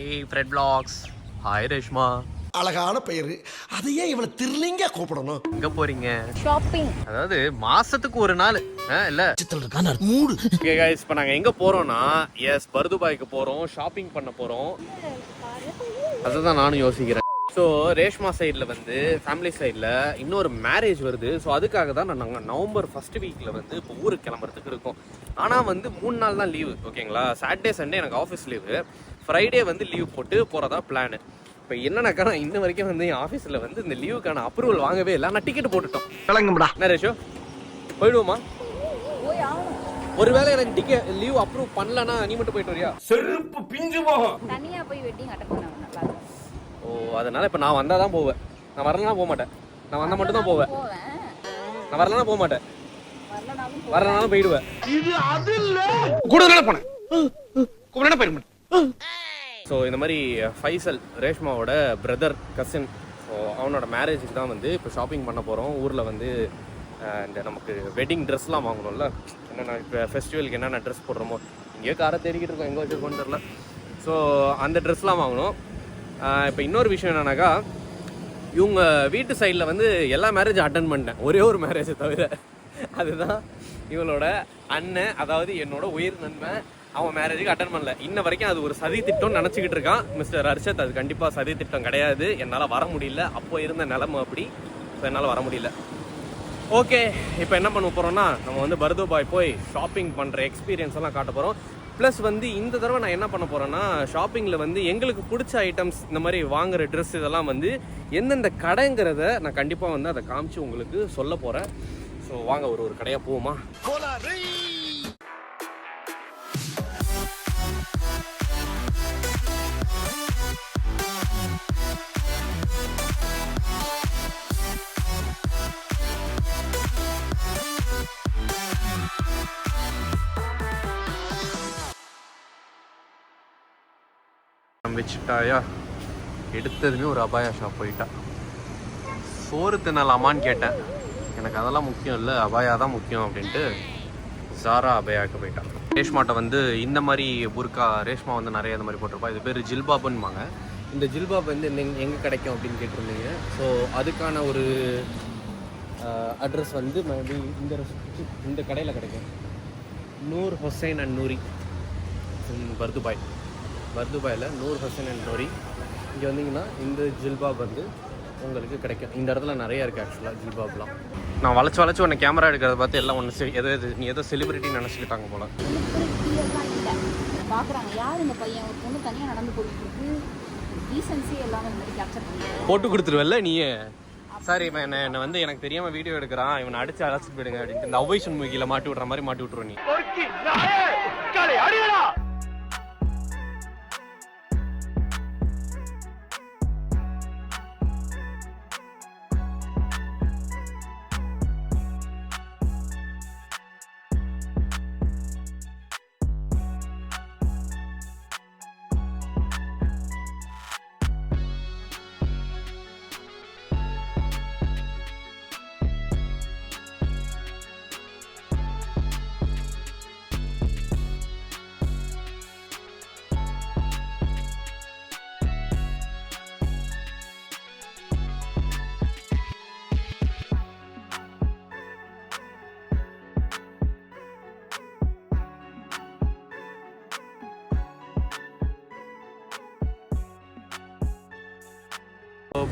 ஏய் Fred blocks. Hi Reshma. அழகான பெயரு. அதையே இவளை திருலிங்க கூப்பிடணும். எங்க போறீங்க? ஷாப்பிங். அதாவது மாசத்துக்கு ஒரு நாள் இல்ல சித்தல் இருக்கான மூடு. ஓகே गाइस, இப்போ நாங்க எங்க போறோம்னா பர்துபாய்க்கு போறோம், ஷாப்பிங் பண்ண போறோம். அதுதான் நானும் யோசிக்கிறேன். ஸோ ரேஷ்மா சைடில் வந்து ஃபேமிலி சைடில் இன்னொரு மேரேஜ் வருது. ஸோ அதுக்காக தான் நாங்கள் நவம்பர் ஃபர்ஸ்ட் வீக்கில் வந்து இப்போ ஊருக்கு கிளம்புறதுக்கு இருக்கோம். ஆனால் வந்து 3 நாள் தான் லீவு, ஓகேங்களா? சாட்டர்டே சண்டே எனக்கு ஆஃபீஸ் லீவு, ஃப்ரைடே வந்து லீவ் போட்டு போகிறதா பிளானு. இப்போ என்னன்னாக்கா நான் இன்ன வரைக்கும் வந்து என் ஆஃபீஸில் வந்து இந்த லீவுக்கான அப்ரூவல் வாங்கவே இல்லை. நான் டிக்கெட் போட்டுட்டோம். கிளங்கும்டா. என்ன ரேஷோ, போயிடுவோமா? ஒருவேளை எனக்கு டிக்கெட் லீவ் அப்ரூவ் பண்ணலன்னா நீ மட்டும் போயிட்டு வரியா? செருப்பு பிஞ்சு போகும். தனியா போய் வெட்டிங் அட்டெண்ட் பண்ண நல்லா இருக்கும். ஓ, அதனால இப்போ நான் வந்தால் தான் போவேன். நான் வரலனா போக மாட்டேன். நான் வந்தால் மட்டும் தான் போவேன். நான் வரலனா போக மாட்டேன். வரலனாலும் போயிடுவேன். இது அது இல்ல. கூட போனேன், கூட போயிட மாட்டேன். ஸோ இந்த மாதிரி ஃபைசல் ரேஷ்மாவோட பிரதர் கசின், ஸோ அவனோட மேரேஜுக்கு தான் வந்து இப்போ ஷாப்பிங் பண்ண போகிறோம். ஊரில் வந்து இந்த நமக்கு வெட்டிங் ட்ரெஸ்லாம் வாங்கணும்ல, என்னென்ன இப்போ ஃபெஸ்டிவலுக்கு என்னென்ன ட்ரெஸ் போடுறோமோ, இங்கேயோ காரை தேடிக்கிட்டு இருக்கோம், எங்கே வச்சுருக்கோன்னு தெரில. ஸோ அந்த ட்ரெஸ்லாம் வாங்கணும். இப்போ இன்னொரு விஷயம் என்னன்னாக்கா, இவங்க வீட்டு சைடில் வந்து எல்லா மேரேஜும் அட்டன் பண்ணிட்டேன், ஒரே ஒரு மேரேஜை தவிர. அதுதான் இவளோட அண்ணன், அதாவது என்னோட உயிர் நண்பன், அவன் மேரேஜுக்கு அட்டன் பண்ணல. இன்ன வரைக்கும் அது ஒரு சதி திட்டம்னு நினச்சிக்கிட்டு இருக்கான் மிஸ்டர் ஹர்ஷத். அது கண்டிப்பாக சதி திட்டம் கிடையாது. என்னால் வர முடியல, அப்போ இருந்த நிலைமை அப்படி. ஸோ என்னால் வர முடியல. ஓகே, இப்போ என்ன பண்ண போகிறோம்னா, நம்ம வந்து பர்துபாய் போய் ஷாப்பிங் பண்ணுற எக்ஸ்பீரியன்ஸ் எல்லாம் காட்ட போகிறோம். ப்ளஸ் வந்து இந்த தடவை நான் என்ன பண்ண போகிறேன்னா, ஷாப்பிங்கில் வந்து எங்களுக்கு பிடிச்ச ஐட்டம்ஸ், இந்த மாதிரி வாங்குகிற ட்ரெஸ் இதெல்லாம் வந்து எந்தெந்த கடைங்கிறத நான் கண்டிப்பாக வந்து அதை காமிச்சு உங்களுக்கு சொல்ல போகிறேன். ஸோ வாங்க ஒரு கடையாக போவோமா? வச்சுட்டாயா, எடுத்ததுமே ஒரு அபாயா ஷாப் போயிட்டா. சோறு தின்னலாமான்னு கேட்டேன். எனக்கு அதெல்லாம் முக்கியம் இல்லை, அபாயா தான் முக்கியம் அப்படின்ட்டு ஜாரா அபாயாவுக்கு போயிட்டான். ரேஷ்மாட்ட வந்து இந்த மாதிரி புர்கா, ரேஷ்மா வந்து நிறைய இந்த மாதிரி போட்டிருப்பா. இது பேர் ஜில்பாப்னுவாங்க. இந்த ஜில்பாப் வந்து எங்கே கிடைக்கும் அப்படின்னு கேட்டிருந்தீங்க. ஸோ அதுக்கான ஒரு அட்ரஸ் வந்து மேபி இந்த கடையில் கிடைக்கும். நூர் ஹுசைன் அண்ட் நூரி, பர்துபாயில் நூர் ஹுசைன் அண்ட் நூரி. இங்கே வந்தீங்கன்னா இந்த ஜில்பாப் வந்து உங்களுக்கு கிடைக்கும். இந்த இடத்துல நிறைய இருக்குது ஆக்சுவலாக ஜில்பாப்லாம். நான் வளைச்சு உன்னை கேமரா எடுக்கிறத பார்த்து எல்லாம் ஒன்று நீ ஏதோ செலிபிரிட்டி நினச்சிக்கிட்டாங்க போல. பார்க்குறாங்க, யார் இந்த பையன், ஒரு பொண்ணு தனியாக நடந்து போயிட்டு இருக்கு, டீசன்சி எல்லாமே இந்த மாதிரி கேப்சர் பண்ணி போட்டு கொடுத்துருவல்ல நீயே. சார், இவன் என்னை வந்து எனக்கு தெரியாமல் வீடியோ எடுக்கிறான், இவனை அடிச்சு அழைச்சிட்டு போயிடுங்க அப்படின்ட்டு இந்த அவைஷன் மூவியில் மாட்டி விட்ற மாதிரி மாட்டி விட்ருவ நீ.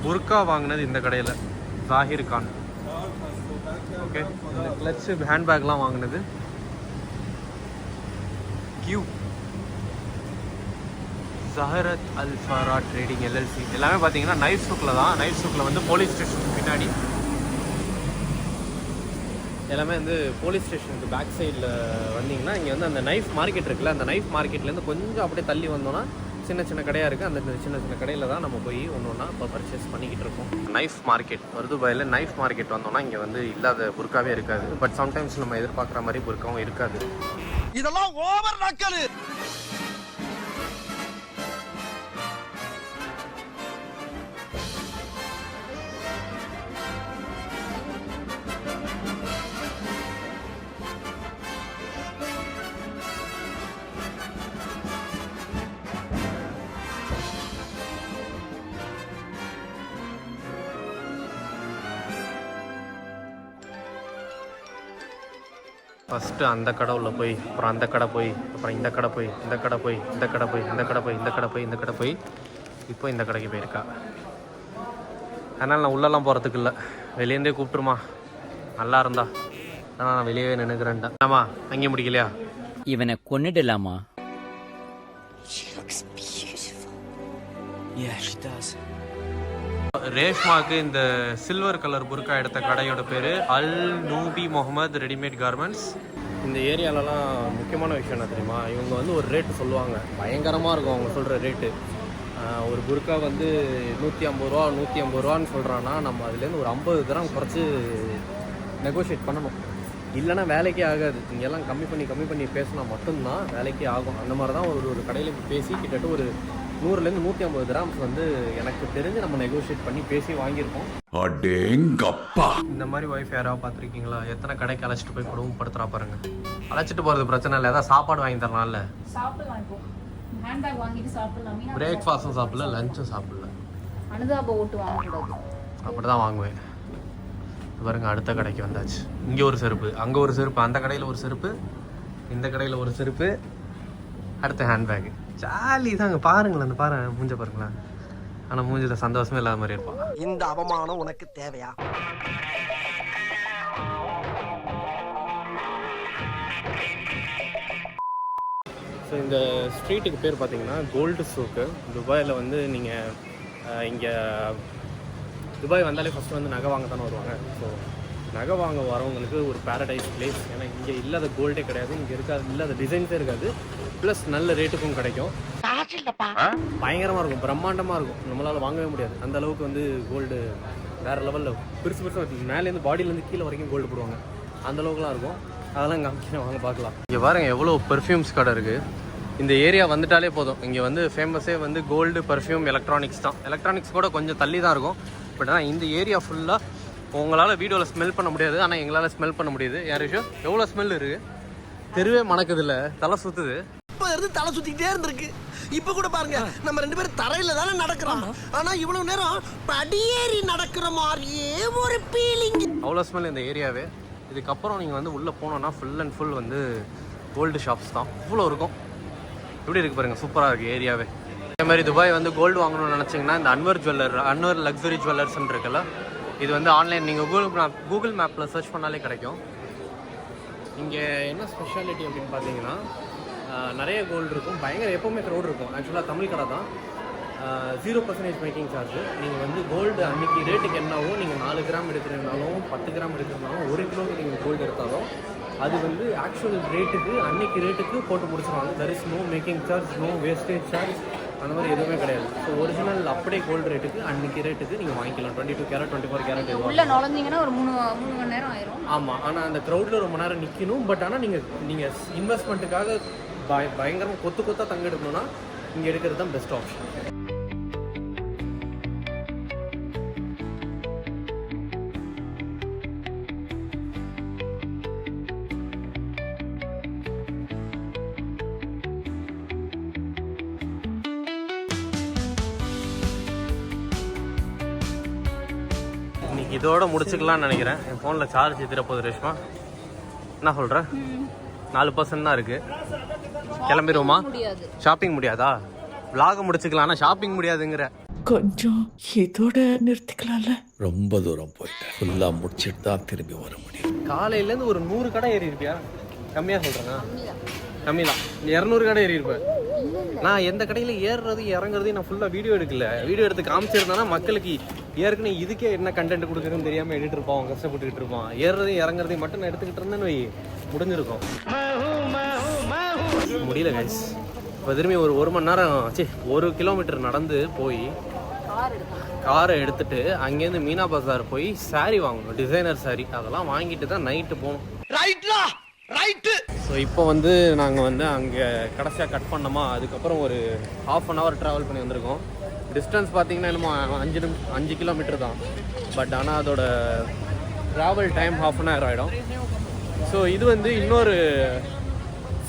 புர்கா வாங்கினது இந்த கடையில், ஜாகிர் கான். ஓகே, இந்த கிளச்சு ஹேண்ட்பேக்லாம் வாங்கினது கியூ ஜஹரத் அல் ஃபரா ட்ரேடிங் எல்எல்சி. எல்லாமே பார்த்தீங்கன்னா நைஃப் சூக்கில் தான். நைஃப் சூக்கில் வந்து போலீஸ் ஸ்டேஷனுக்கு பின்னாடி, எல்லாமே வந்து போலீஸ் ஸ்டேஷனுக்கு பேக் சைடில் வந்தீங்கன்னா இங்கே வந்து அந்த நைஃப் மார்க்கெட் இருக்குல்ல, அந்த நைஃப் மார்க்கெட்லேருந்து கொஞ்சம் அப்படியே தள்ளி வந்தோன்னா சின்ன கடையாக இருக்குது. அந்த சின்ன கடையில் தான் நம்ம போய் ஒன்று இப்போ பர்ச்சேஸ் பண்ணிக்கிட்டு இருக்கோம். நைஃப் மார்க்கெட், பர்துபாயில் நைஃப் மார்க்கெட் வந்தோம்னா இங்கே வந்து இல்லாத புர்காவே இருக்காது. பட் சம்டைம்ஸ் நம்ம எதிர்பார்க்குற மாதிரி புர்காவும் இருக்காது. இதெல்லாம் ஓவர் நக்கலு. ஃபஸ்ட்டு அந்த கடை உள்ள போய் அப்புறம் அந்த கடை போய் அப்புறம் இந்த கடை போய் இந்த கடை போய் இந்த கடை போய் இந்த கடை போய் இந்த கடை போய் இந்த கடை போய் இப்போ இந்த கடைக்கு போயிருக்கா. அதனால் நான் உள்ளெல்லாம் போகிறதுக்கு இல்லை, வெளியேருந்தே கூப்பிட்டுருமா நல்லா இருந்தா. ஆனால் நான் வெளியே நினைக்கிறேன்டா. ஆமா அங்கேயும் முடிக்கலையா? இவனை கொன்னுடலாமா? ரேஷ்மாவுக்கு இந்த சில்வர் கலர் புர்கா எடுத்த கடையோட பேர் அல் நூபி முகமது ரெடிமேட் கார்மெண்ட்ஸ். இந்த ஏரியாலலாம் முக்கியமான விஷயம் என்ன தெரியுமா, இவங்க வந்து ஒரு ரேட்டு சொல்லுவாங்க, பயங்கரமாக இருக்கும் அவங்க சொல்கிற ரேட்டு. ஒரு புர்கா வந்து 150 ரூபா 150 ரூபான்னு சொல்கிறான்னா நம்ம அதுலேருந்து ஒரு 50 கிராம் குறைச்சி நெகோஷியேட் பண்ணணும், இல்லைன்னா வேலைக்கே ஆகாது. இங்கெல்லாம் கம்மி பண்ணி பேசினா மட்டும்தான் வேலைக்கே ஆகும். அந்த மாதிரி தான் ஒரு கடையில் பேசி கிட்டத்தட்ட ஒரு 100லேருந்து 150 கிராம்ஸ் வந்து எனக்கு தெரிஞ்சு நம்ம நெகோஷியேட் பண்ணி பேசி வாங்கியிருக்கோம். இந்த மாதிரி ஒய்ஃப் யாராவது பார்த்துருக்கீங்களா? எத்தனை கடைக்கு அழைச்சிட்டு போய் குடும்பப்படுத்துறா பாருங்க. அழைச்சிட்டு போகிறது பிரச்சனை இல்லை, ஏதாவது சாப்பாடு வாங்கி தரலாம்ல. சாப்பிடலாம், இப்போ ஹேண்ட்பேக் வாங்கிட்டு சாப்பிடலாம். பிரேக்ஃபாஸ்ட்டும் சாப்பிடல, லஞ்சும் சாப்பிடல. அனுதாப ஓட்டு வாங்கக்கூடாது. அப்படி தான் வாங்குவேன். பாருங்க அடுத்த கடைக்கு வந்தாச்சு. இங்கே ஒரு செருப்பு, அங்கே ஒரு செருப்பு, அந்த கடையில் ஒரு செருப்பு, இந்த கடையில் ஒரு செருப்பு, அடுத்த ஹேண்ட்பேக். ஜாலி தாங்க. பாருங்களேன் அந்த பாரு மூஞ்ச பாருங்களேன். ஆனால் மூஞ்சில் சந்தோஷமே இல்லாத மாதிரி இருப்பான். இந்த அவமானம் உனக்கு தேவையா? ஸோ இந்த ஸ்ட்ரீட்டுக்கு பேர் பார்த்தீங்கன்னா கோல்டு சூக்கு. துபாயில் வந்து நீங்கள் இங்கே துபாய் வந்தாலே ஃபஸ்ட்டு வந்து நகை வாங்க தானே வருவாங்க. ஸோ நகை வாங்க வரவங்களுக்கு ஒரு பேரடைஸ் பிளேஸ். ஏன்னா இங்கே இல்லாத கோல்டே கிடையாது, இங்கே இருக்காது, இல்லாத டிசைன்ஸே இருக்காது, ப்ளஸ் நல்ல ரேட்டுக்கும் கிடைக்கும். பயங்கரமாக இருக்கும், பிரம்மாண்டமாக இருக்கும், நம்மளால் வாங்கவே முடியாது அந்த அளவுக்கு வந்து கோல்டு வேறு லெவலில் பெருசு மேலேருந்து பாடியிலேருந்து கீழே வரைக்கும் கோல்டு போடுவாங்க, அந்த அளவுக்குலாம் இருக்கும். அதெல்லாம் இங்கே அமைக்க வாங்க பார்க்கலாம். இங்கே பாருங்கள் எவ்வளோ பெர்ஃப்யூம்ஸ் கடை இருக்குது. இந்த ஏரியா வந்துட்டாலே போதும். இங்கே வந்து ஃபேமஸே வந்து கோல்டு, பர்ஃப்யூம், எலக்ட்ரானிக்ஸ் தான். எலக்ட்ரானிக்ஸ் கூட கொஞ்சம் தள்ளி தான் இருக்கும். பட் ஆனால் இந்த ஏரியா ஃபுல்லாக உங்களால் வீடியோவில் ஸ்மெல் பண்ண முடியாது, ஆனால் எங்களால் ஸ்மெல் பண்ண முடியுது. யார் விஷயம் எவ்வளோ ஸ்மெல் இருக்குது, தெருவே மணக்குது இல்லை, தலை சுற்றுது. இப்ப இருந்து தலை சுத்திக்கிட்டே இருந்திருக்கு. இப்ப கூட பாருங்க, நம்ம 2 பேரும் தரையில தானே நடக்கிறோம், ஆனா இவ்வளவு நேரம் படியேறி நடக்கிற மாதிரியே ஒரு ஃபீலிங். அவ்வளோ ஸ்மெல் இந்த ஏரியாவே. இதுக்கப்புறம் நீங்கள் வந்து உள்ளே போனோன்னா ஃபுல் அண்ட் ஃபுல் வந்து கோல்டு ஷாப்ஸ் தான். இவ்வளோ இருக்கும். எப்படி இருக்குது பாருங்கள், சூப்பராக இருக்குது ஏரியாவே. இதே மாதிரி துபாய் வந்து கோல்டு வாங்கணும்னு நினச்சிங்கன்னா இந்த அன்வர் லக்ஸுரி ஜுவல்லர்ஸ்ன்னு இருக்குல்ல, இது வந்து ஆன்லைன் நீங்கள் கூகுள் மேப்பில் சர்ச் பண்ணாலே கிடைக்கும். இங்கே என்ன ஸ்பெஷாலிட்டி அப்படின்னு பார்த்தீங்கன்னா நிறைய கோல்டு இருக்கும், பயங்கர எப்போவுமே க்ரௌட் இருக்கும். ஆக்சுவலாக தமிழ் கடை தான், 0% மேக்கிங் சார்ஜ். நீங்கள் வந்து கோல்டு அன்றைக்கி ரேட்டுக்கு என்னவோ, நீங்கள் 4 கிராம் எடுக்கிறதுனாலும் 10 கிராம் எடுக்கிறதுனாலும் 1 கிலோவுக்கு நீங்கள் கோல்டு எடுத்தாலும் அது வந்து ஆக்சுவல் ரேட்டுக்கு அன்றைக்கி ரேட்டுக்கு போட்டு முடிச்சிருவாங்க. There is no making charge, no wastage charge, அந்த மாதிரி எதுவுமே கிடையாது. ஸோ ஒரிஜினல் அப்படியே கோல்டு ரேட்டுக்கு அன்றைக்கி ரேட்டுக்கு நீங்கள் வாங்கிக்கலாம். 22 கேரட் 24 கேரட் எதுவும் உள்ள நுழைஞ்சிங்கன்னா ஒரு 3 மணி நேரம் ஆயிரும். ஆமாம், ஆனால் அந்த க்ரௌடில் ரொம்ப நேரம் நிற்கணும். பட் ஆனால் நீங்கள் இன்வெஸ்ட்மெண்ட்டுக்காக பயங்கரமாக கொத்தாக தங்க எடுக்கணும்னா இங்கே எடுக்கிறது தான் பெஸ்ட் ஆப்ஷன். இன்னைக்கு இதோட முடிச்சுக்கலாம்னு நினைக்கிறேன். என் ஃபோனில் சார்ஜ் ஏற்றிட ரேஷ்மா, என்ன சொல்கிறேன்? 4% தான் இருக்குது. கிளம்பிடுவோமா? ஷாப்பிங் முடியாதா? விலாக முடிச்சுக்கலாம், ஆனால் ஷாப்பிங் முடியாதுங்கிற. கொஞ்சம் இதோட நிறுத்திக்கலாம்ல. ரொம்ப தூரம் போயிட்டேன், ஃபுல்லாக முடிச்சுட்டு தான் திரும்பி வர முடியும். காலையிலேருந்து ஒரு 100 கடை ஏறி இருப்பியா? கம்மியாக சொல்கிறேங்க, கம்மி தான். 200 கடை ஏறி இருப்பேன். நான் எந்த கடையில் ஏறுறது இறங்குறதையும் நான் ஃபுல்லாக வீடியோ எடுக்கல. வீடியோ எடுத்து காமிச்சிருந்தேன்னா மக்களுக்கு ஏற்கனவே இதுக்கே என்ன கண்டென்ட் கொடுக்குறதுன்னு தெரியாமல் எடுத்துட்டு இருப்பான், கஷ்டப்பட்டுக்கிட்டு இருப்பான். ஏறுறதையும் இறங்குறதையும் மட்டும் நான் எடுத்துக்கிட்டு இருந்தேன்னு வை, முடிஞ்சிருக்கும். முடியல கைஸ். இப்போ திரும்பி ஒரு 1 மணி நேரம் 1 கிலோமீட்டர் நடந்து போய் காரை எடுத்துட்டு அங்கேருந்து மீனா பஜார் போய் சாரீ வாங்கணும், டிசைனர் சாரீ. அதெல்லாம் வாங்கிட்டு தான் நைட்டு போகணும். ரைட்டு. ஸோ இப்போ வந்து நாங்கள் வந்து அங்கே கடைசியாக கட் பண்ணோமா, அதுக்கப்புறம் ஒரு 1/2 hour ட்ராவல் பண்ணி வந்திருக்கோம். டிஸ்டன்ஸ் பார்த்தீங்கன்னா என்னமோ 5 கிலோமீட்டர் தான். பட் ஆனால் அதோட ட்ராவல் டைம் 1/2 hour ஆகிடும். ஸோ இது வந்து இன்னொரு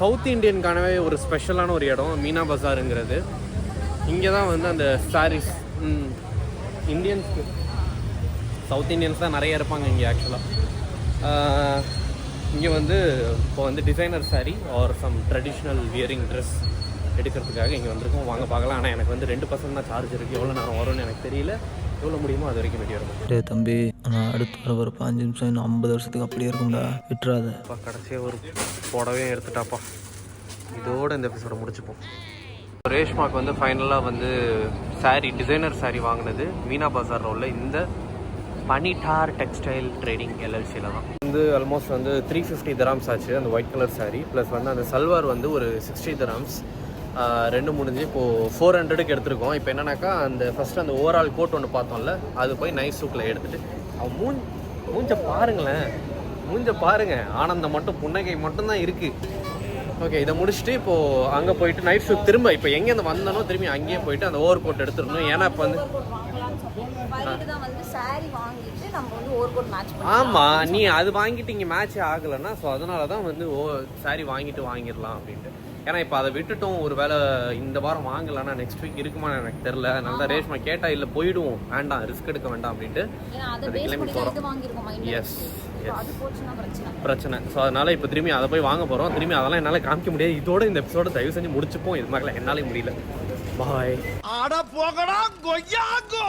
சவுத் இண்டியனுக்கானவே ஒரு ஸ்பெஷலான ஒரு இடம், மீனா பஜாருங்கிறது. இங்கே தான் வந்து அந்த சாரீஸ் இந்தியன்ஸ்க்கு, சவுத் இண்டியன்ஸ் தான் நிறைய இருப்பாங்க இங்கே ஆக்சுவலாக. இங்கே வந்து இப்போ வந்து designer saree or some traditional wearing dress எடுக்கிறதுக்காக இங்கே வந்திருக்கோம். வாங்க பார்க்கலாம். ஆனால் எனக்கு வந்து 2% தான் சார்ஜ் இருக்குது. எவ்வளோ நேரம் வரும்னு எனக்கு தெரியல. எவ்வளோ முடியுமோ அது வரைக்கும் வெட்டி வரணும். டே தம்பி, ஆனால் அடுத்து வர 5 நிமிஷம் இன்னும் 50 வருஷத்துக்கு அப்படியே இருக்கும்டா, விட்டுறாத. அப்பா கடைசியாக ஒரு புடவையும் எடுத்துட்டாப்பா. இதோட இந்த எபிசோட முடிச்சுப்போம். ரேஷ்மாக்கு வந்து ஃபைனலாக வந்து saree டிசைனர் saree வாங்கினது மீனா பஜார் ரோல்ல இந்த பனிட்டார் டெக்ஸ்டைல் ட்ரேடிங் LLCல தான். வந்து ஆல்மோஸ்ட் வந்து 350 dirhams ஆச்சு அந்த ஒயிட் கலர் saree. ப்ளஸ் வந்து அந்த சல்வார் வந்து ஒரு 60 dirhams. ரெண்டு முடிஞ்சு இப்போது 400க்கு எடுத்திருக்கோம். இப்போ என்னன்னாக்கா அந்த ஃபஸ்ட்டு அந்த ஓவரால் கோட் ஒன்று பார்த்தோம்ல, அது போய் நைஸ் சூக்கில் எடுத்துகிட்டு அவன் மூஞ்ச பாருங்களேன், மூஞ்ச பாருங்க, ஆனந்தம் மட்டும் புன்னகை மட்டும்தான் இருக்குது. ஓகே, இதை முடிச்சுட்டு இப்போது அங்கே போயிட்டு நைட் ஷூட் திரும்ப இப்போ எங்கேருந்து வந்தனோ திரும்பி அங்கேயே போயிட்டு அந்த ஓவர் கோட் எடுத்துடணும். ஏன்னா இப்போ வந்து ஆமாம், நீ அது வாங்கிட்டு இங்கே மேட்ச் ஆகலைன்னா ஸோ அதனால தான் வந்து saree வாங்கிட்டு வாங்கிடலாம் அப்படின்ட்டு. ஏன்னா இப்போ அதை விட்டுட்டோம், ஒரு வேளை இந்த வாரம் வாங்கலைன்னா நெக்ஸ்ட் வீக் இருக்குமான்னு எனக்கு தெரில. அதனால தான் ரேஷ்மா கேட்டா இல்லை போயிடுவோம், வேண்டாம் ரிஸ்க் எடுக்க வேண்டாம் அப்படின்ட்டு கிளம்பி போகிறோம். எஸ் பிரச்சனை. ஸோ அதனால இப்போ திரும்பி அதை போய் வாங்க போகிறோம். திரும்பி அதெல்லாம் என்னால் காமிக்க முடியாது. இதோட இந்த எபிசோட தயவு செஞ்சு முடிச்சுப்போம். இது மாதிரிலாம் என்னாலே முடியல. பாய். ஆட போகடா கொய்யாக்கோ.